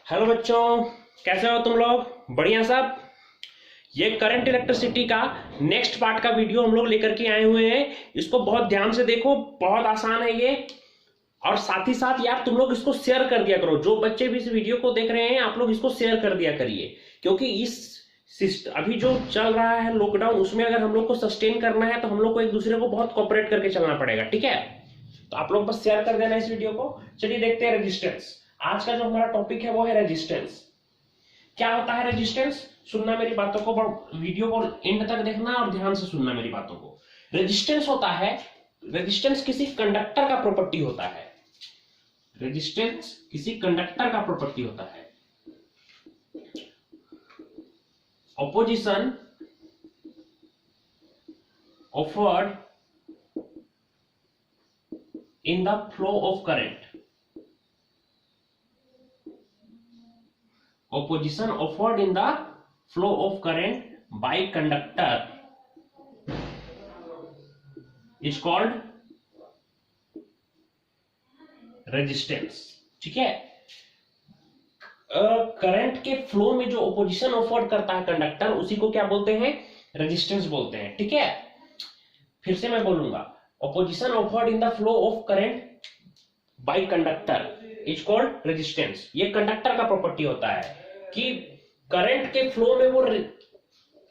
Hello बच्चों, कैसे हो तुम लोग? बढ़िया सब। ये करंट इलेक्ट्रिसिटी का नेक्स्ट पार्ट का वीडियो हम लोग लेकर के आए हुए हैं। इसको बहुत ध्यान से देखो, बहुत आसान है ये। और साथ ही साथ यार तुम लोग इसको शेयर कर दिया करो। जो बच्चे भी इस वीडियो को देख रहे हैं आप लोग इसको शेयर कर दिया करिए, क्योंकि इस अभी जो चल रहा है लॉकडाउन, उसमें अगर हम लोग को सस्टेन करना है तो हम लोग को एक दूसरे को बहुत कोऑपरेट करके चलना पड़ेगा। ठीक है, तो आप लोग बस शेयर कर देना इस वीडियो को। चलिए देखते हैं रेजिस्टेंस। आज का जो हमारा टॉपिक है वो है रेजिस्टेंस। क्या होता है रेजिस्टेंस? सुनना मेरी बातों को, वीडियो को एंड तक देखना और ध्यान से सुनना मेरी बातों को। रेजिस्टेंस होता है, रेजिस्टेंस किसी कंडक्टर का प्रॉपर्टी होता है। रेजिस्टेंस किसी कंडक्टर का प्रॉपर्टी होता है। Opposition offered in the flow of current. Opposition offered in the flow of current by conductor is called resistance। ठीक है, करंट के फ्लो में जो ऑपोजिशन ऑफर्ड करता है कंडक्टर, उसी को क्या बोलते हैं? रेजिस्टेंस बोलते हैं। ठीक है, फिर से मैं बोलूंगा, opposition offered in the flow of current by conductor is called resistance. ये कंडक्टर का प्रॉपर्टी होता है कि करंट के फ्लो में वो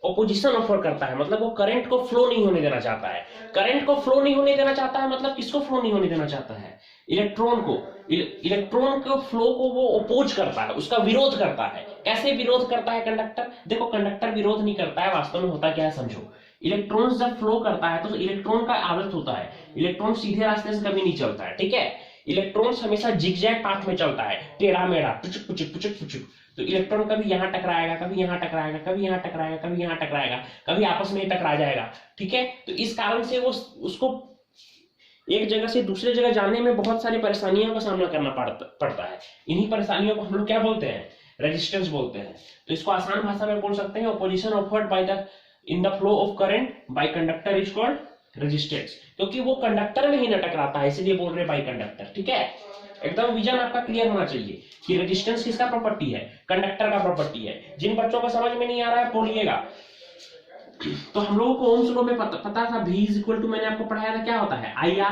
ऑपोजिशन ऑफर करता है, मतलब वो करंट को फ्लो नहीं होने देना चाहता है। करंट को फ्लो नहीं होने देना चाहता है मतलब किसको फ्लो नहीं होने देना चाहता है? इलेक्ट्रॉन को। इलेक्ट्रॉन के फ्लो को वो अपोज करता है, उसका विरोध करता है। कैसे विरोध करता है कंडक्टर? देखो, कंडक्टर विरोध नहीं करता है, वास्तव में होता क्या है समझो। इलेक्ट्रॉन जब फ्लो करता है तो इलेक्ट्रॉन का आदत होता है, इलेक्ट्रॉन सीधे रास्ते से कभी नहीं चलता है। ठीक है, इलेक्ट्रॉन हमेशा जिगजैग पाथ में चलता है, टेढ़ा मेढ़ा, पुचुक पुचुक पुचुक पुचुक। तो इलेक्ट्रॉन कभी यहां टकराएगा, कभी यहां टकराएगा, कभी यहां टकराएगा, कभी यहां टकराएगा, कभी आपस में ही टकरा जाएगा। ठीक है, तो इस कारण से वो उसको एक जगह से दूसरे जगह जाने में बहुत सारी परेशानियों का सामना करना पड़ता है। इन्हीं परेशानियों को हम लोग क्या बोलते हैं? रेजिस्टेंस बोलते हैं। तो इसको आसान भाषा में बोल सकते हैं, opposition offered by the in the flow of current by conductor is called resistance. क्योंकि वो कंडक्टर में ही न टकराता है, इसलिए बोल रहे बाय कंडक्टर। ठीक है, एकदम विजन आपका क्लियर होना चाहिए कि रेजिस्टेंस किसका प्रॉपर्टी है? कंडक्टर का प्रॉपर्टी है। जिन बच्चों को समझ में नहीं आ रहा है बोलिएगा। तो हम लोगों को ओम्स लॉ में पता था V इज इक्वल टू, मैंने आपको पढ़ाया था क्या होता है? IR।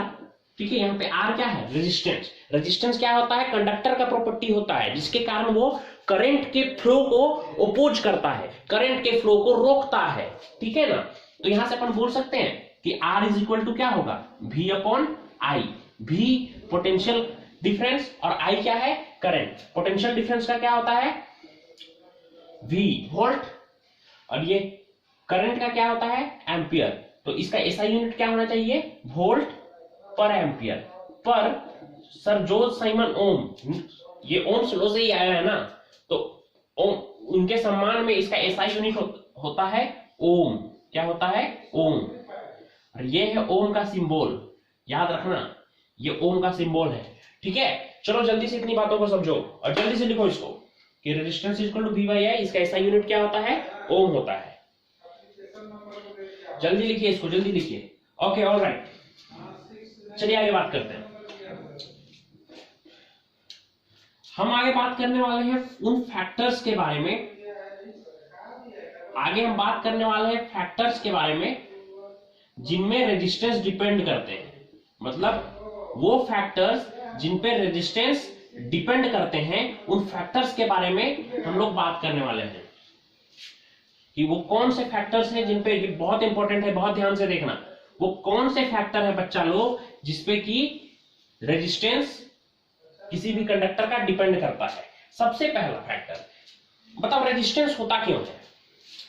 ठीक है, यहाँ पे R क्या है? रेजिस्टेंस। रेजिस्टेंस क्या होता है? कंडक्टर का प्रॉपर्टी होता है, जिसके कारण वो करंट के फ्लो को अपोज करता है, करंट के फ्लो को रोकता है। ठीक है ना, तो यहां से अपन बोल सकते हैं कि R इज इक्वल टू क्या होगा? V upon I। V potential difference और I क्या है? करंट। पोटेंशियल डिफरेंस का क्या होता है? V वोल्ट, और ये करंट का क्या होता है? एम्पियर। तो इसका एसआई यूनिट क्या होना चाहिए? वोल्ट पर एम्पियर। पर सर जो साइमन ओम, ये ओम्स लॉ से ही आया है ना, तो ओम, उनके सम्मान में इसका एसआई यूनिट होता है ओम। क्या होता है? ओम। और ये है ओम का सिंबल, याद रखना, ये ओम का सिंबल है। ठीक है, चलो जल्दी से इतनी बातों को समझो और जल्दी से लिखो इसको कि resistance is equal to V by I। इसका एसआई यूनिट क्या होता है? ओम होता है। जल्दी लिखिए इसको, जल्दी लिखिए। ओके, ऑलराइट, चलिए आगे बात करते हैं। हम आगे बात करने वाले हैं उन फैक्टर्स के बारे में। आगे हम बात करने वाले हैं फैक्टर्स के बारे में जिनमें रेजिस्टेंस डिपेंड करते हैं। मतलब वो फैक्टर्स जिन पे रेजिस्टेंस डिपेंड करते हैं, उन फैक्टर्स के बारे में हम लोग बात करने वाले हैं कि वो कौन से फैक्टर्स हैं जिन पे, ये बहुत इंपॉर्टेंट है, बहुत ध्यान से देखना। वो कौन से फैक्टर है बच्चा लोग जिसपे कि रेजिस्टेंस किसी भी कंडक्टर का डिपेंड करता है। सबसे पहला फैक्टर बताओ, रेजिस्टेंस होता क्यों है?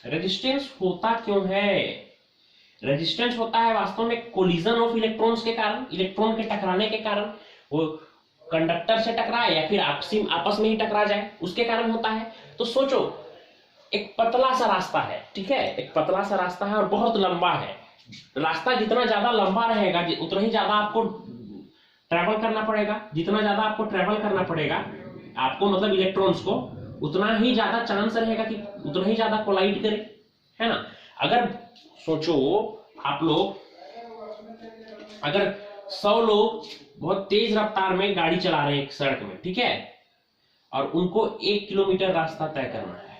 रेजिस्टेंस होता क्यों है? रेजिस्टेंस होता है वास्तव में कोलिजन ऑफ इलेक्ट्रॉन्स के कारण, इलेक्ट्रॉन के टकराने के कारण। वो कंडक्टर से टकराए या फिर आपस में ही टकरा जाए, उसके कारण होता है। तो सोचो, एक पतला सा रास्ता है, ठीक है, एक पतला सा रास्ता है और बहुत लंबा है। रास्ता जितना ज्यादा लंबा रहेगा उतना ही ज्यादा आपको ट्रेवल करना पड़ेगा। जितना ज्यादा आपको ट्रेवल करना पड़ेगा आपको, मतलब इलेक्ट्रॉन्स को, उतना ही ज्यादा चांस रहेगा कि उतना ही ज्यादा कोलाइड करे, है ना। अगर सोचो आप लोग, अगर 100 लोग बहुत तेज रफ्तार में गाड़ी चला रहे हैं एक सड़क में, ठीक है, और उनको 1 किलोमीटर रास्ता तय करना है।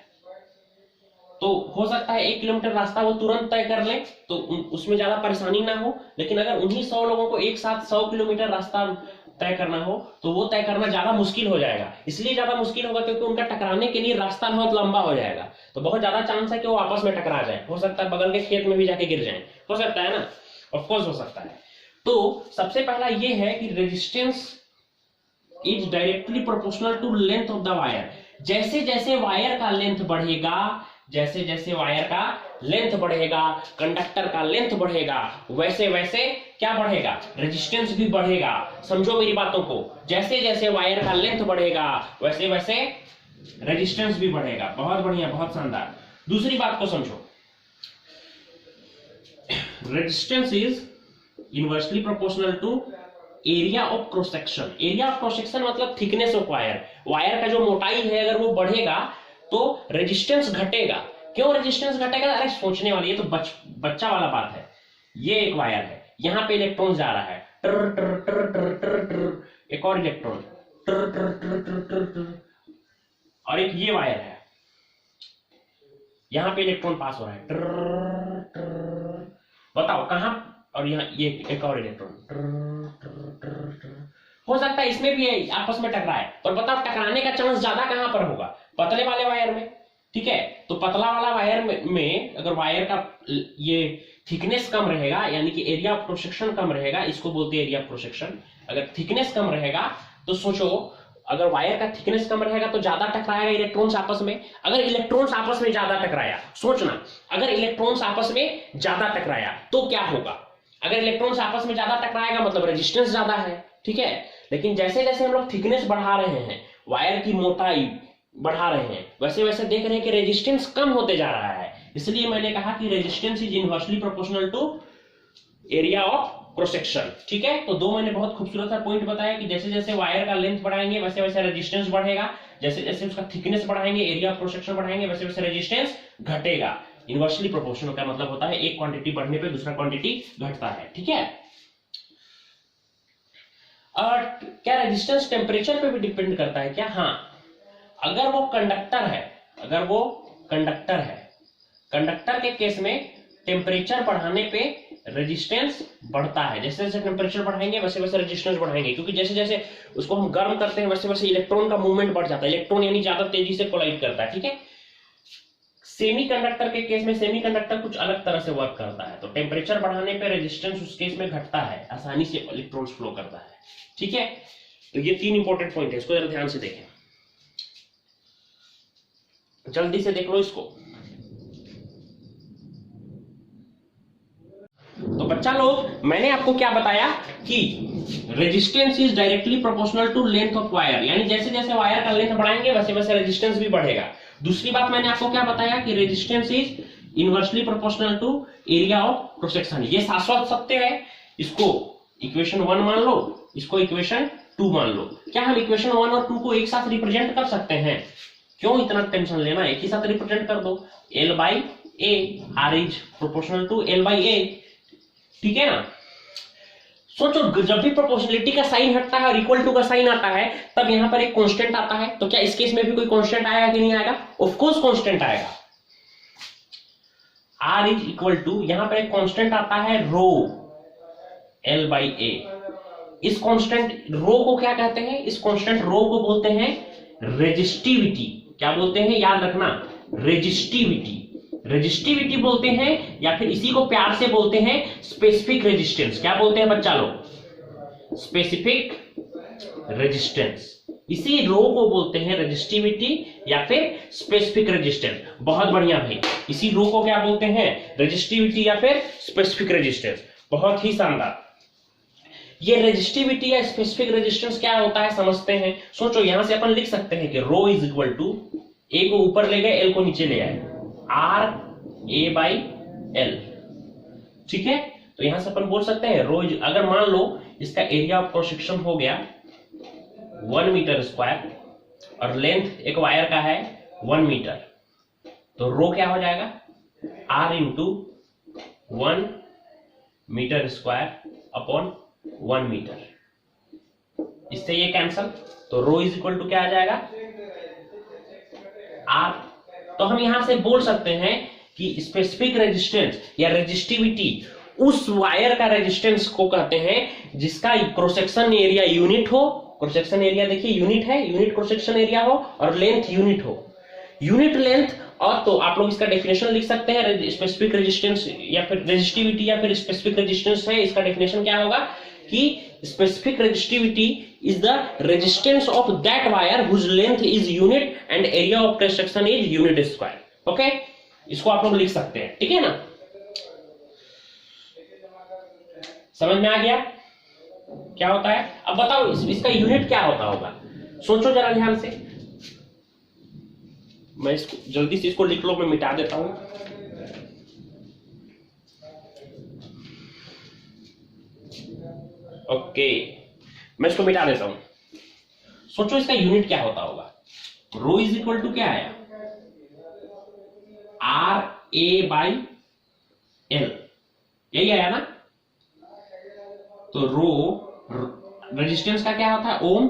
तो हो सकता है 1 किलोमीटर रास्ता वो तुरंत तय कर ले तो उसमें ज्यादा परेशानी ना हो, लेकिन अगर उन्हीं 100 लोगों को एक साथ 100 किलोमीटर रास्ता तय करना हो तो वो तय करना ज्यादा मुश्किल हो जाएगा। इसलिए ज्यादा मुश्किल होगा क्योंकि उनका टकराने के लिए रास्ता बहुत लंबा हो जाएगा, तो बहुत ज्यादा चांस है कि वो आपस में टकरा जाए। हो सकता है बगल के खेत में भी जाके गिर जाए, हो सकता है ना, ऑफकोर्स हो सकता है। तो सबसे पहला ये है कि resistance is directly proportional to length of the wire. जैसे जैसे वायर का लेंथ बढ़ेगा, जैसे जैसे वायर का लेंथ बढ़ेगा, कंडक्टर का लेंथ बढ़ेगा, वैसे वैसे क्या बढ़ेगा, रेजिस्टेंस भी बढ़ेगा। समझो मेरी बातों को, जैसे जैसे वायर का लेंथ बढ़ेगा वैसे वैसे रेजिस्टेंस भी बढ़ेगा। बहुत बढ़िया, बहुत शानदार। दूसरी बात को समझो, resistance is inversely proportional to area of cross section. Area of cross section मतलब थिकनेस ऑफ वायर। वायर का जो मोटाई है अगर वो बढ़ेगा तो रेजिस्टेंस घटेगा। क्यों रेजिस्टेंस घटेगा? अरे सोचने वाली, ये तो बच्चा वाला बात है। ये एक वायर है, यहां पे इलेक्ट्रॉन जा रहा है, टर टर टर टर टर टर, एक और इलेक्ट्रॉन, टर टर टर टर टर टर, और एक ये वायर है, यहां पे इलेक्ट्रॉन पास हो रहा है, टर टर, बताओ कहां, और यहाँ ये एक और इलेक्ट्रॉन, हो सकता है इसमें भी आपस में टकराए, और बताओ टकराने का चांस ज्यादा कहां पर होगा? पतले वाले वायर में, ठीक है। तो पतला वाला वायर में अगर वायर का ये थिकनेस कम रहेगा, यानी कि एरिया ऑफ क्रॉस सेक्शन कम रहेगा, इसको बोलते हैं एरिया ऑफ क्रॉस सेक्शन। अगर थिकनेस कम रहेगा तो सोचो, अगर वायर का थिकनेस कम रहेगा तो ज्यादा टकराएगा इलेक्ट्रॉन्स आपस में। अगर इलेक्ट्रॉन्स आपस में ज्यादा टकराया, सोचना, अगर इलेक्ट्रॉन्स आपस में ज्यादा टकराया तो क्या होगा? अगर इलेक्ट्रॉन्स आपस में ज्यादा टकराएगा मतलब रेजिस्टेंस ज्यादा है, ठीक है। लेकिन जैसे जैसे हम लोग थिकनेस बढ़ा रहे हैं, वायर की मोटाई बढ़ा रहे हैं, वैसे वैसे देख रहे हैं कि रेजिस्टेंस कम होते जा रहा है। इसलिए मैंने कहा कि resistance is inversely proportional to area of cross section, ठीक है। तो दो मैंने बहुत खूबसूरत सा पॉइंट बताया कि जैसे जैसे वायर का लेंथ बढ़ाएंगे वैसे वैसे रेजिस्टेंस बढ़ेगा, जैसे जैसे उसका थिकनेस बढ़ाएंगे, एरिया ऑफ क्रॉस सेक्शन बढ़ाएंगे, वैसे वैसे रेजिस्टेंस घटेगा। इनवर्सली प्रोपोर्शनल का मतलब होता है एक क्वांटिटी बढ़ने पे दूसरा क्वांटिटी घटता है, ठीक है। और क्या रेजिस्टेंस टेम्परेचर पे भी डिपेंड करता है क्या? हाँ, अगर वो कंडक्टर है, अगर वो कंडक्टर है, कंडक्टर के केस में टेम्परेचर बढ़ाने पे रेजिस्टेंस बढ़ता है। जैसे जैसे टेम्परेचर बढ़ाएंगे वैसे वैसे रेजिस्टेंस बढ़ाएंगे, क्योंकि जैसे जैसे उसको हम गर्म करते हैं वैसे वैसे इलेक्ट्रॉन का मूवमेंट बढ़ जाता है। इलेक्ट्रॉन यानी ज्यादा तेजी से कोलाइड करता है, ठीक है। सेमी कंडक्टर के केस में सेमी कंडक्टर कुछ अलग तरह से वर्क करता है, तो टेम्परेचर बढ़ाने पे रेजिस्टेंस उस केस में घटता है, आसानी से इलेक्ट्रॉन्स फ्लो करता है, ठीक है। तो ये तीन इंपॉर्टेंट पॉइंट है, इसको जरा ध्यान से देखें, जल्दी से देख लो इसको। तो बच्चा लोग, मैंने आपको क्या बताया कि resistance is directly proportional to length of wire, यानी जैसे जैसे वायर का लेंथ बढ़ाएंगे वैसे वैसे रेजिस्टेंस भी बढ़ेगा। दूसरी बात मैंने आपको क्या बताया कि resistance is inversely proportional to area of cross section. ये शाश्वत सत्य है, इसको इक्वेशन 1 मान लो, इसको इक्वेशन 2 मान लो। क्या हम इक्वेशन 1 और 2 को एक साथ रिप्रेजेंट कर सकते हैं? क्यों इतना टेंशन लेना, एक ही साथ रिप्रेजेंट कर दो, L by A, R is proportional to L by A, ठीक है ना। सोचो, जब भी प्रोपोर्शनलिटी का साइन हटता है और इक्वल टू का साइन आता है तब यहां पर एक कांस्टेंट आता है, तो क्या इस केस में भी कोई कांस्टेंट आएगा कि नहीं आएगा? ऑफ कोर्स कांस्टेंट आएगा। R इज इक्वल टू, यहां पर एक कांस्टेंट आता है रो, L by A। इस कांस्टेंट रो को क्या कहते हैं? इस कांस्टेंट रो को बोलते हैं रेजिस्टिविटी। क्या बोलते हैं? याद रखना, रेजिस्टिविटी। रेजिस्टिविटी बोलते हैं, या फिर इसी को प्यार से बोलते हैं स्पेसिफिक रेजिस्टेंस। क्या बोलते हैं बच्चा लोग? Specific resistance. इसी रो को बोलते हैं रेजिस्टिविटी या फिर स्पेसिफिक रेजिस्टेंस। बहुत बढ़िया भाई, इसी रो को क्या बोलते हैं? रेजिस्टिविटी या फिर स्पेसिफिक रेजिस्टेंस। बहुत ही शानदार। ये रेजिस्टिविटी या स्पेसिफिक रेजिस्टेंस क्या होता है समझते हैं। सोचो, यहां से अपन लिख सकते हैं कि रो इज इक्वल टू, ए को ऊपर ले गए, एल को नीचे ले आए, आर ए बाई एल, ठीक है। तो यहां से अपन बोल सकते हैं रो, अगर मान लो इसका एरिया ऑफ क्रॉस सेक्शन हो गया 1 मीटर स्क्वायर और लेंथ एक वायर का है 1 मीटर, तो रो क्या हो जाएगा? R into 1 metre square upon 1 metre. इससे ये कैंसल, तो रो इज इक्वल टू क्या आ जाएगा, आर। तो हम यहां से बोल सकते हैं कि स्पेसिफिक रेजिस्टेंस या रेजिस्टिविटी उस वायर का रेजिस्टेंस को कहते हैं जिसका क्रॉस सेक्शन एरिया यूनिट हो। क्रॉस सेक्शन एरिया देखिए यूनिट है, यूनिट क्रॉस सेक्शन एरिया हो और लेंथ यूनिट हो, यूनिट लेंथ। और तो आप लोग इसका डेफिनेशन लिख सकते हैं, स्पेसिफिक रेजिस्टेंस या फिर रेजिस्टिविटी या फिर स्पेसिफिक रेजिस्टेंस है, इसका डेफिनेशन क्या होगा कि specific resistivity is the resistance of that wire whose length is unit and area of cross section is unit square. Okay, इसको आप लोग लिख सकते हैं, ठीक है ना, समझ में आ गया क्या होता है। अब बताओ इसका यूनिट क्या होता होगा, सोचो जरा ध्यान से। मैं इसको जल्दी से इसको लिख लो, मैं मिटा देता हूं। ओके, मैं इसको मिटा देता हूं। सोचो इसका यूनिट क्या होता होगा। रो इज इक्वल टू क्या आया, आर ए बाई एल, यही आया ना। तो रो रेजिस्टेंस का क्या होता है, ओम,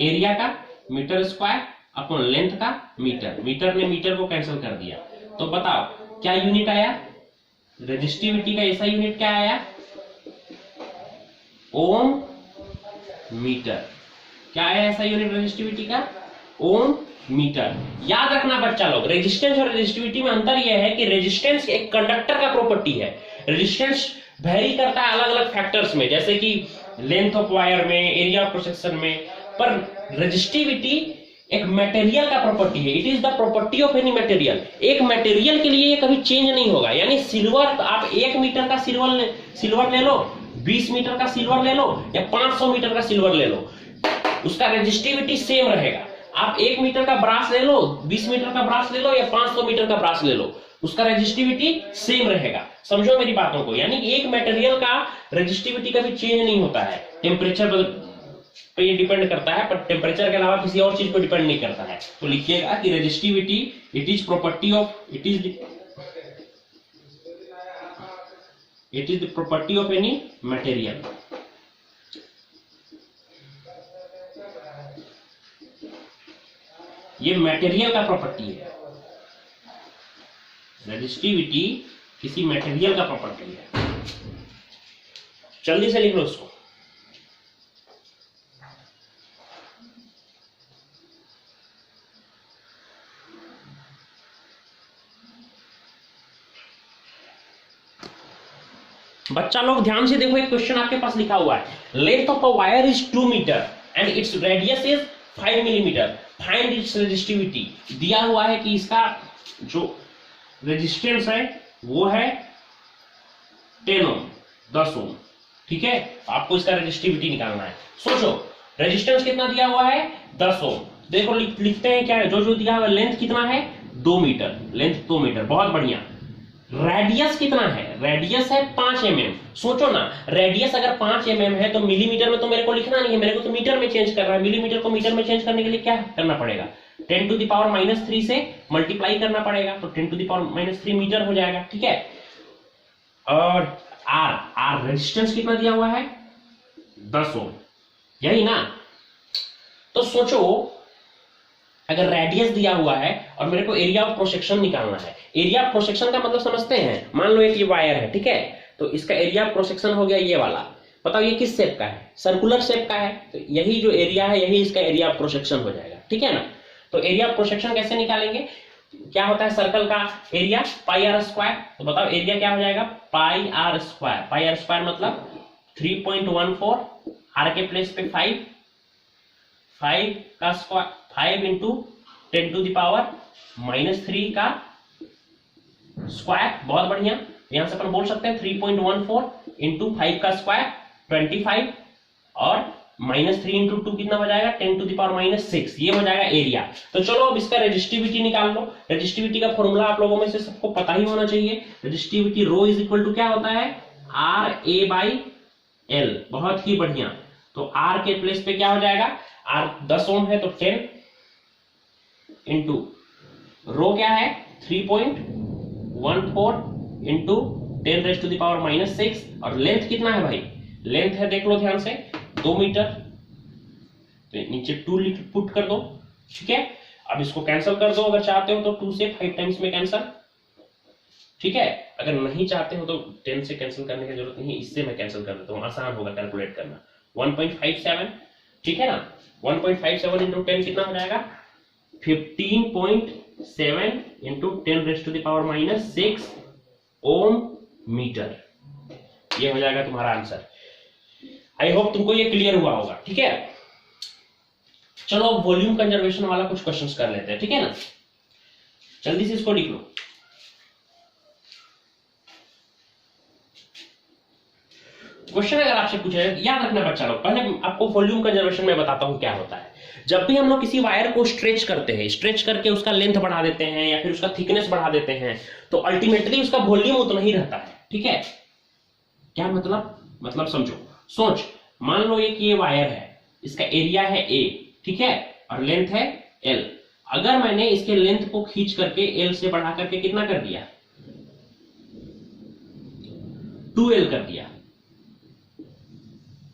एरिया का मीटर स्क्वायर अपॉन लेंथ का मीटर, मीटर ने मीटर को कैंसिल कर दिया। तो बताओ क्या यूनिट आया, रेजिस्टिविटी का ऐसा यूनिट क्या आया, ओम मीटर। क्या है ऐसा यूनिट रेजिस्टिविटी का, ओम मीटर। याद रखना बच्चा लोग, रेजिस्टेंस और रेजिस्टिविटी में अंतर यह है कि रेजिस्टेंस एक कंडक्टर का प्रॉपर्टी है, रेजिस्टेंस वेरी करता है अलग अलग फैक्टर्स में, जैसे कि लेंथ ऑफ वायर में, एरिया ऑफ क्रॉस सेक्शन में, पर रेजिस्टिविटी एक मटेरियल का प्रॉपर्टी है। It is the property of any material. एक मटेरियल के लिए ये कभी चेंज नहीं होगा। यानी सिल्वर, आप 1 मीटर का सिल्वर ले लो, 20 मीटर का सिल्वर ले लो या 500 मीटर का सिल्वर ले लो, उसका रेजिस्टिविटी सेम रहेगा। आप 1 मीटर का ब्रास ले लो, 20 मीटर का ब्रास ले लो या 500 मीटर का ब्रास ले लो, उसका रेजिस्टिविटी सेम रहेगा। समझो मेरी बातों को, यानी एक मटेरियल का रेजिस्टिविटी कभी चेंज नहीं होता है। टेम्परेचर पे ये डिपेंड करता है, पर टेम्परेचर के अलावा किसी और चीज पर डिपेंड नहीं करता है। तो लिखिएगा कि resistivity it is property of, it is the property of any material. ये मटेरियल का प्रॉपर्टी है, रेजिस्टिविटी किसी मटेरियल का प्रॉपर्टी है। जल्दी से लिख लो उसको। बच्चा लोग ध्यान से देखो, एक क्वेश्चन आपके पास लिखा हुआ है, length of a wire is 2 metre and its radius is 5 millimetre, find its resistivity. दिया हुआ है कि इसका जो रेजिस्टेंस है वो है 10 ओम, 10 ओम, ठीक है। आपको इसका रेजिस्टिविटी निकालना है। सोचो रेजिस्टेंस कितना दिया हुआ है, 10 ओम। देखो लिखते हैं क्या है, जो दिया हुआ लेंथ कितना है, 2 मीटर, लेंथ 2 मीटर, बहुत बढ़िया। रेडियस कितना है, रेडियस है 5 mm। सोचो ना, रेडियस अगर 5 mm है तो मिलीमीटर में तो मेरे को लिखना नहीं है, मेरे को तो मीटर में चेंज करना है। मिलीमीटर को मीटर में चेंज करने के लिए क्या करना पड़ेगा, 10 टू द पावर -3 से मल्टीप्लाई करना पड़ेगा, तो 10 टू द पावर -3 मीटर हो जाएगा, ठीक है। और आर रेजिस्टेंस कितना दिया हुआ है, 10 ओम, यही ना। तो सोचो अगर रेडियस दिया हुआ है और मेरे को एरिया ऑफ क्रॉस सेक्शन निकालना है। एरिया ऑफ क्रॉस सेक्शन का मतलब समझते हैं, मान लो एक ये वायर है, ठीक है, तो इसका एरिया ऑफ क्रॉस सेक्शन हो गया ये वाला। बताओ ये किस शेप का है, सर्कुलर शेप का है, तो यही जो एरिया है यही इसका एरिया ऑफ क्रॉस सेक्शन हो जाएगा, ठीक है ना। तो एरिया ऑफ क्रॉस सेक्शन कैसे निकालेंगे, क्या होता है सर्कल का एरिया, पाई आर स्क्वायर। तो बताओ एरिया क्या हो जाएगा, pi r square. Pi r square मतलब 3.14, आर के प्लेस पे 5 का square, 5 into 10 to the power -3 का स्क्वायर, बहुत बढ़िया। यहां से अपन बोल सकते हैं 3.14 इंटू 5 का स्क्वायर 25 और -3 इंटू 2 कितना हो जाएगा, 10 टू द पावर -6, ये हो जाएगा एरिया। तो चलो अब इसका रेजिस्टिविटी निकाल लो। रेजिस्टिविटी का फॉर्मूला आप लोगों में से सबको पता ही होना चाहिए। Resistivity rho is equal to क्या होता है, आर ए बाई एल, बहुत ही बढ़िया। तो आर के प्लेस पे क्या हो जाएगा, आर 10 ओम है तो 10 इंटू रो क्या है 3.14 into 10 raise to the power -6, और लेंथ कितना है भाई, लेंथ है देख लो ध्यान से 2 मीटर, तो नीचे 2 पुट कर दो, ठीक है। अब इसको कैंसिल कर दो अगर चाहते हो तो 2 से 5 टाइम्स में कैंसिल, ठीक है। अगर नहीं चाहते हो तो 10 से कैंसिल करने की जरूरत नहीं है, इससे मैं कैंसिल कर देता हूँ, आसान होगा कैलकुलेट करना। 1.57, ठीक है ना। 1.57 इंटू 10 कितना हो जाएगा, 15.7 इंटू 10⁻⁻6 ओम मीटर, ये हो जाएगा तुम्हारा आंसर। आई होप तुमको ये क्लियर हुआ होगा, ठीक है। चलो वॉल्यूम कंजर्वेशन वाला कुछ क्वेश्चंस कर लेते हैं, ठीक है ना। जल्दी से इसको लिख लो। क्वेश्चन अगर आपसे पूछे, याद रखना बच्चा लोग, पहले आपको वॉल्यूम कंजर्वेशन में बताता हूं क्या होता है। जब भी हम लोग किसी वायर को स्ट्रेच करते हैं, स्ट्रेच करके उसका लेंथ बढ़ा देते हैं या फिर उसका थिकनेस बढ़ा देते हैं, तो अल्टीमेटली उसका वॉल्यूम उतना ही रहता है, ठीक है। क्या मतलब समझो, सोच, मान लो एक ये वायर है, इसका एरिया है A, ठीक है, और लेंथ है L। अगर मैंने इसके लेंथ को खींच करके L से बढ़ा करके कितना कर दिया, 2L कर दिया,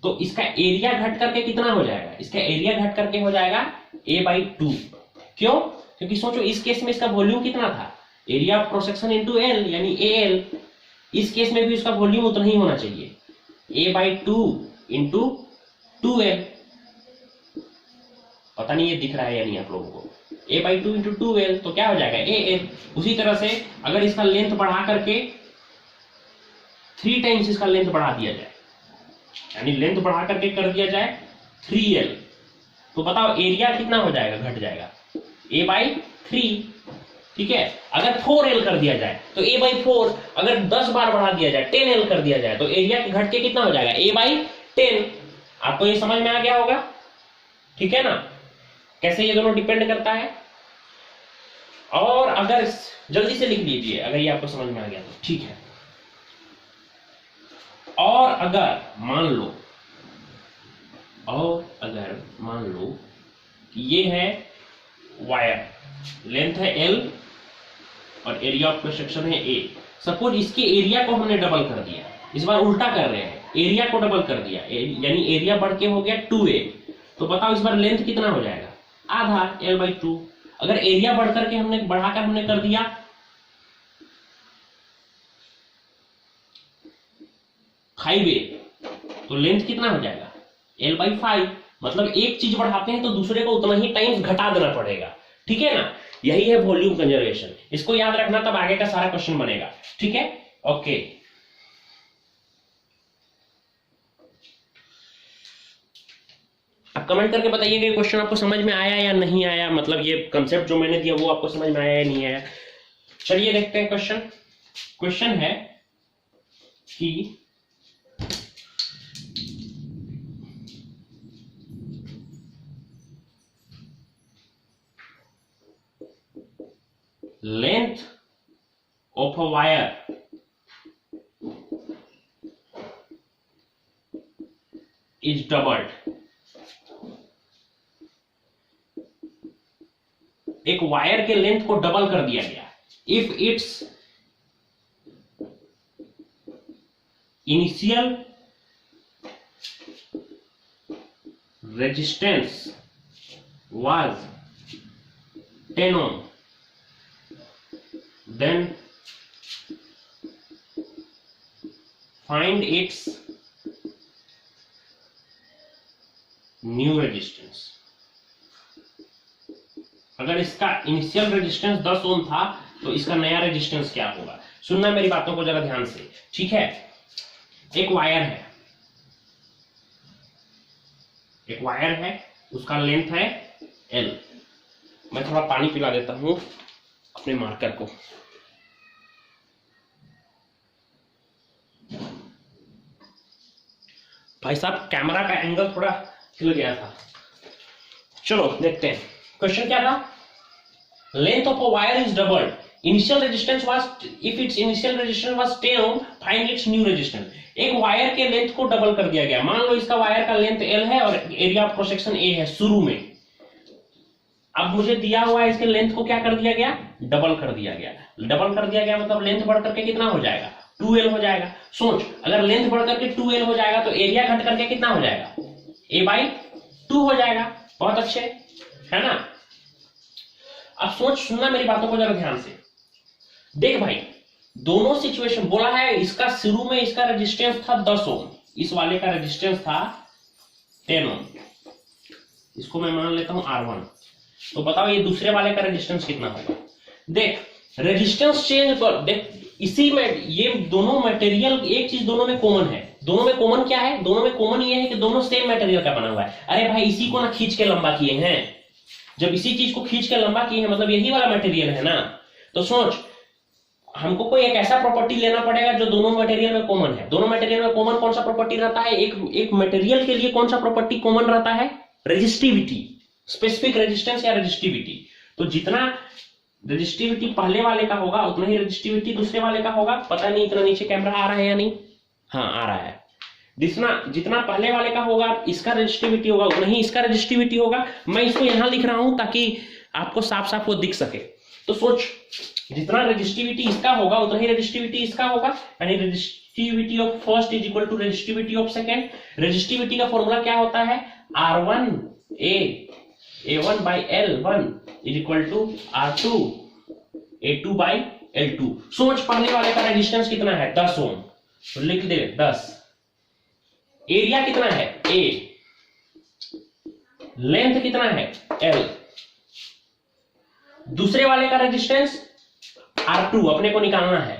तो इसका एरिया घट करके कितना हो जाएगा, इसका एरिया घट करके हो जाएगा A/2। क्यों? क्योंकि सोचो इस केस में इसका वॉल्यूम कितना था, area of cross section into L यानी AL। इस केस में भी उसका वॉल्यूम उतना ही होना चाहिए, A/2 इंटू 2L। पता नहीं ये दिख रहा है या नहीं आप लोगों को, A/2 इंटू 2L तो क्या हो जाएगा AL। उसी तरह से अगर इसका लेंथ बढ़ा करके 3 टाइम्स इसका लेंथ बढ़ा दिया जाए, यानी लेंथ बढ़ा करके कर दिया जाए 3L, तो बताओ एरिया कितना हो जाएगा, घट जाएगा A/3, ठीक है। अगर 4L कर दिया जाए तो A/4, अगर 10 बार बढ़ा दिया जाए 10L कर दिया जाए तो एरिया घट के कितना हो जाएगा A/10। आपको ये समझ में आ गया होगा, ठीक है ना, कैसे ये दोनों डिपेंड करता है। और अगर जल्दी से लिख लीजिए अगर ये आपको समझ में आ गया तो, ठीक है। और अगर मान लो कि ये है वायर, लेंथ है L और एरिया ऑफ क्रॉस सेक्शन है A। सपोज इसके एरिया को हमने डबल कर दिया, इस बार उल्टा कर रहे हैं, एरिया को डबल कर दिया, यानी एरिया बढ़ के हो गया 2A। तो बताओ इस बार लेंथ कितना हो जाएगा, आधा, L/2। अगर एरिया बढ़ करके बढ़ाकर हमने कर दिया 5A, तो लेंथ कितना हो जाएगा L/5। मतलब एक चीज बढ़ाते हैं तो दूसरे को उतना ही टाइम्स घटा देना पड़ेगा, ठीक है ना। यही है वॉल्यूम कंजर्वेशन, इसको याद रखना, तब आगे का सारा क्वेश्चन बनेगा, ठीक है। ओके, अब कमेंट करके बताइए कि क्वेश्चन आपको समझ में आया या नहीं आया, मतलब ये कंसेप्ट जो मैंने दिया वो आपको समझ में आया या नहीं आया। चलिए देखते हैं क्वेश्चन है कि length of a wire is doubled। एक वायर के लेंथ को डबल कर दिया गया if its initial resistance was 10 ohm, then find its new resistance। अगर इसका इनिशियल रेजिस्टेंस 10 ओम था तो इसका नया रेजिस्टेंस क्या होगा। सुनना मेरी बातों को जरा ध्यान से, ठीक है। एक वायर है, उसका लेंथ है L। मैं थोड़ा पानी पिला देता हूं अपने मार्कर को। भाई साहब कैमरा का एंगल थोड़ा हिल गया था। चलो देखते हैं क्वेश्चन क्या था। Length of a wire is doubled, initial resistance was, if its initial resistance was 10 ohm, find its new resistance. एक वायर के लेंथ को डबल कर दिया गया। मान लो इसका वायर का लेंथ L है और area of cross section A है शुरू में। अब मुझे दिया हुआ है इसके लेंथ को क्या कर दिया गया, डबल कर दिया गया। डबल कर दिया गया मतलब लेंथ बढ़ करके कितना हो जाएगा, 2L हो जाएगा। सोच, अगर लेंथ बढ़ करके 2L हो जाएगा तो एरिया घट करके कितना हो जाएगा, A/2 हो जाएगा। बहुत अच्छे, है ना। अब सुनना मेरी बातों को जरा ध्यान से। देख भाई, दोनों सिचुएशन बोला है, इसका शुरू में इसका रेजिस्टेंस था 10 ओम, इस वाले का रेजिस्टेंस था 10 ओम, इसको मैं मान लेता हूं R1। तो बताओ ये दूसरे वाले का रेजिस्टेंस कितना होगा। देख रेजिस्टेंस चेंज कर, देख इसी में ये दोनों मटेरियल, एक चीज दोनों में कॉमन है। दोनों में कॉमन क्या है? दोनों में कॉमन ये है कि दोनों सेम मटेरियल का बना हुआ है। अरे भाई इसी को ना खींच के लंबा किए हैं, जब इसी चीज को खींच के लंबा किए हैं मतलब यही वाला मटेरियल है ना। तो सोच, हमको कोई एक ऐसा प्रॉपर्टी लेना पड़ेगा जो दोनों मटेरियल में कॉमन है। दोनों मटेरियल में कॉमन कौन सा प्रॉपर्टी रहता है? एक मटेरियल के लिए कौन सा प्रॉपर्टी कॉमन रहता है? रेजिस्टिविटी, स्पेसिफिक रेजिस्टेंस या रेजिस्टिविटी। तो जितना रेजिस्टिविटी पहले वाले का होगा उतना ही रेजिस्टिविटी दूसरे वाले का होगा। पता नहीं इतना नीचे कैमरा आ रहा है या नहीं? हाँ आ रहा है। जितना पहले वाले का होगा इसका रेजिस्टिविटी होगा उतना ही इसका रेजिस्टिविटी होगा। मैं इसको यहां लिख रहा हूं ताकि आपको साफ साफ वो दिख सके। तो सोच, जितना रेजिस्टिविटी इसका होगा उतना ही रेजिस्टिविटी इसका होगा, यानी resistivity of first is equal to resistivity of second. Resistivity का फॉर्मूला क्या होता है? R1 A1 by L1 is equal to R2 A2 by L2। सोच, पहले वाले का रेजिस्टेंस कितना है? 10 ओम, तो लिख दे 10। एरिया कितना है? A। लेंथ कितना है? L। दूसरे वाले का रेजिस्टेंस R2 अपने को निकालना है।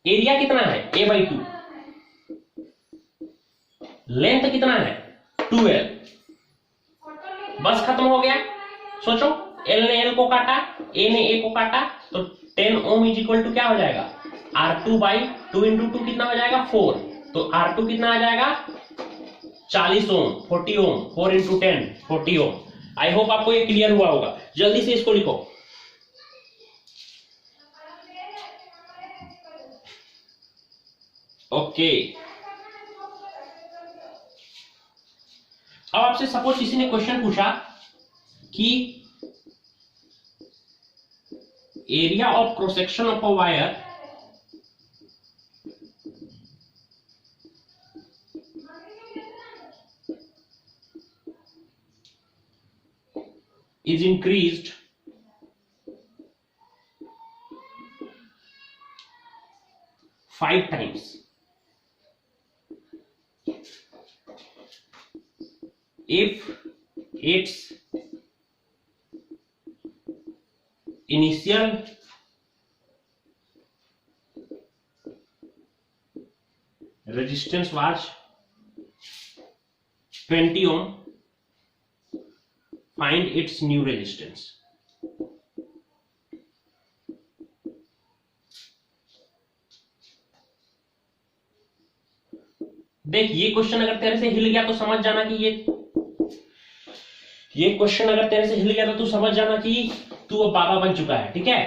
एरिया कितना है? A/2। लेंथ कितना है? 2L। बस खत्म हो गया। सोचो, L ने L को काटा, A ने A को काटा, तो 10 ओम इज इक्वल टू क्या हो जाएगा? R2 by 2 into 2 कितना हो जाएगा? 4। तो R2 कितना आ जाएगा? 40 ओम, 40 ओम, 4 into 10 40 ओम। आई होप आपको ये क्लियर हुआ होगा। जल्दी से इसको लिखो। ओके, अब आपसे सपोज किसी ने क्वेश्चन पूछा कि area of cross section of a wire is increased five times if its initial resistance was 20 ohm, find its new resistance। देख ये क्वेश्चन अगर तेरे से हिल गया तो समझ जाना कि ये क्वेश्चन अगर तेरे से हिल गया तो तू समझ जाना कि तू अब बाबा बन चुका है। ठीक है,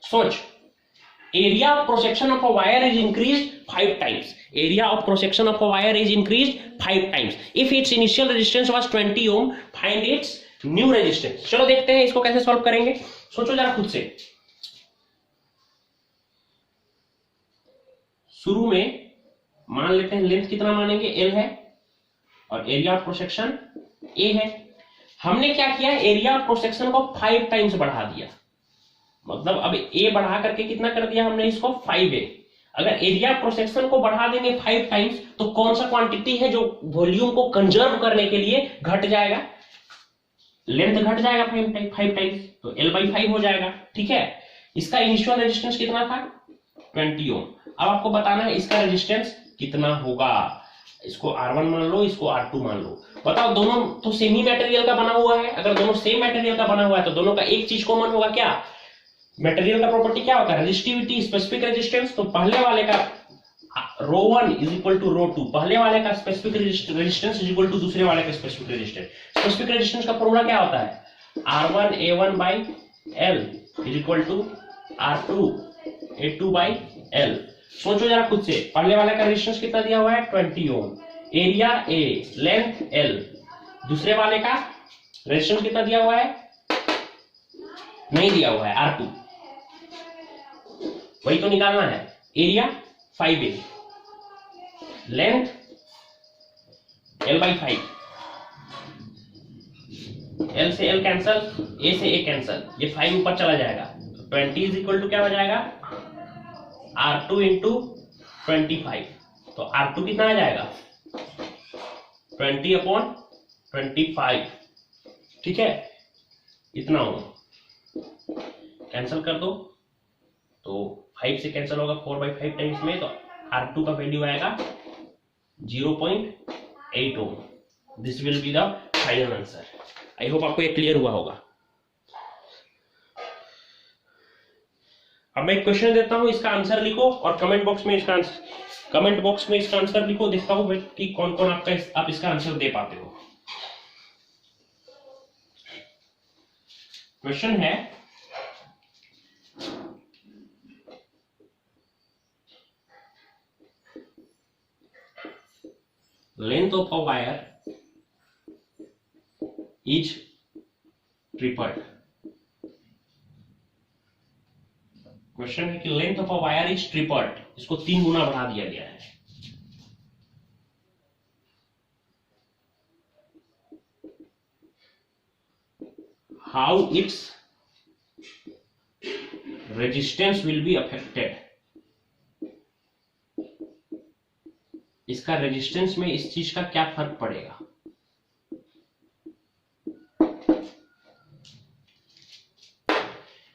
सोच, area of cross section of a wire is increased 5 times। Area of cross section of a wire is increased 5 times if its initial resistance was 20 ohm, find its new resistance. चलो देखते हैं इसको कैसे सॉल्व करेंगे। सोचो जरा खुद से। शुरू में मान लेते हैं लेंथ कितना मानेंगे? L है और area of cross section A है। हमने क्या किया? एरिया ऑफ क्रॉस सेक्शन को 5 टाइम्स बढ़ा दिया, मतलब अब A बढ़ा करके कितना कर दिया हमने इसको? 5A। अगर एरिया ऑफ क्रॉस सेक्शन को बढ़ा देंगे 5 टाइम्स तो कौन सा क्वांटिटी है जो वॉल्यूम को कंजर्व करने के लिए घट जाएगा? लेंथ घट जाएगा 5 टाइम्स, तो L/5 हो जाएगा। ठीक है, इसका इनिशियल रेजिस्टेंस कितना था? 20 ओम। अब आपको बताना है इसका रेजिस्टेंस कितना होगा। इसको R1 मान लो, इसको R2 मान लो। बताओ, दोनों तो सेम ही मटेरियल का बना हुआ है। अगर दोनों सेम मटेरियल का बना हुआ है तो दोनों का एक चीज कॉमन होगा। क्या मटेरियल का प्रॉपर्टी क्या होता है? Resistivity, specific resistance. तो पहले वाले का ρ1 इज इक्वल टू ρ2, पहले वाले का specific resistance is equal to दूसरे वाले का स्पेसिफिक रेजिस्टेंस। स्पेसिफिक रेजिस्टेंस का फॉर्मूला क्या होता है? R1 A1 by L is equal to R2 A2 by L। सोचो जरा खुद से, पहले वाले का रेजिस्टेंस कितना दिया हुआ है? 20 ohm. Area A, length L। दूसरे वाले का रेजिस्टेंस कितना दिया हुआ है? नहीं दिया हुआ है, R2। वही तो निकालना है। Area 5A, length L by 5, L से L कैंसल, A से A कैंसल, ये 5 ऊपर चला जाएगा, 20 इज इक्वल टू क्या हो जाएगा R2 इंटू 25, तो R2 कितना आ जाएगा 20/25, ठीक है, इतना होगा, कैंसिल कर दो तो 5 से कैंसिल होगा 4/5 टाइम्स में, तो R2 का वैल्यू आएगा 0.8 ohm. This will be the final answer. I hope आपको ये क्लियर हुआ होगा। अब मैं एक क्वेश्चन देता हूं, इसका आंसर लिखो और कमेंट बॉक्स में इसका आंसर लिखो, देखता हूं कि कौन कौन आप इसका आंसर दे पाते हो। क्वेश्चन है, length of a wire is tripled। Question है कि length of a wire is tripled, इसको 3 गुना बढ़ा दिया गया है। How its resistance will be affected, इसका रेजिस्टेंस में इस चीज का क्या फर्क पड़ेगा।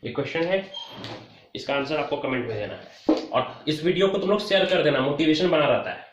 ये क्वेश्चन है, इसका आंसर आपको कमेंट में देना है और इस वीडियो को तुम लोग शेयर कर देना, मोटिवेशन बना रहता है।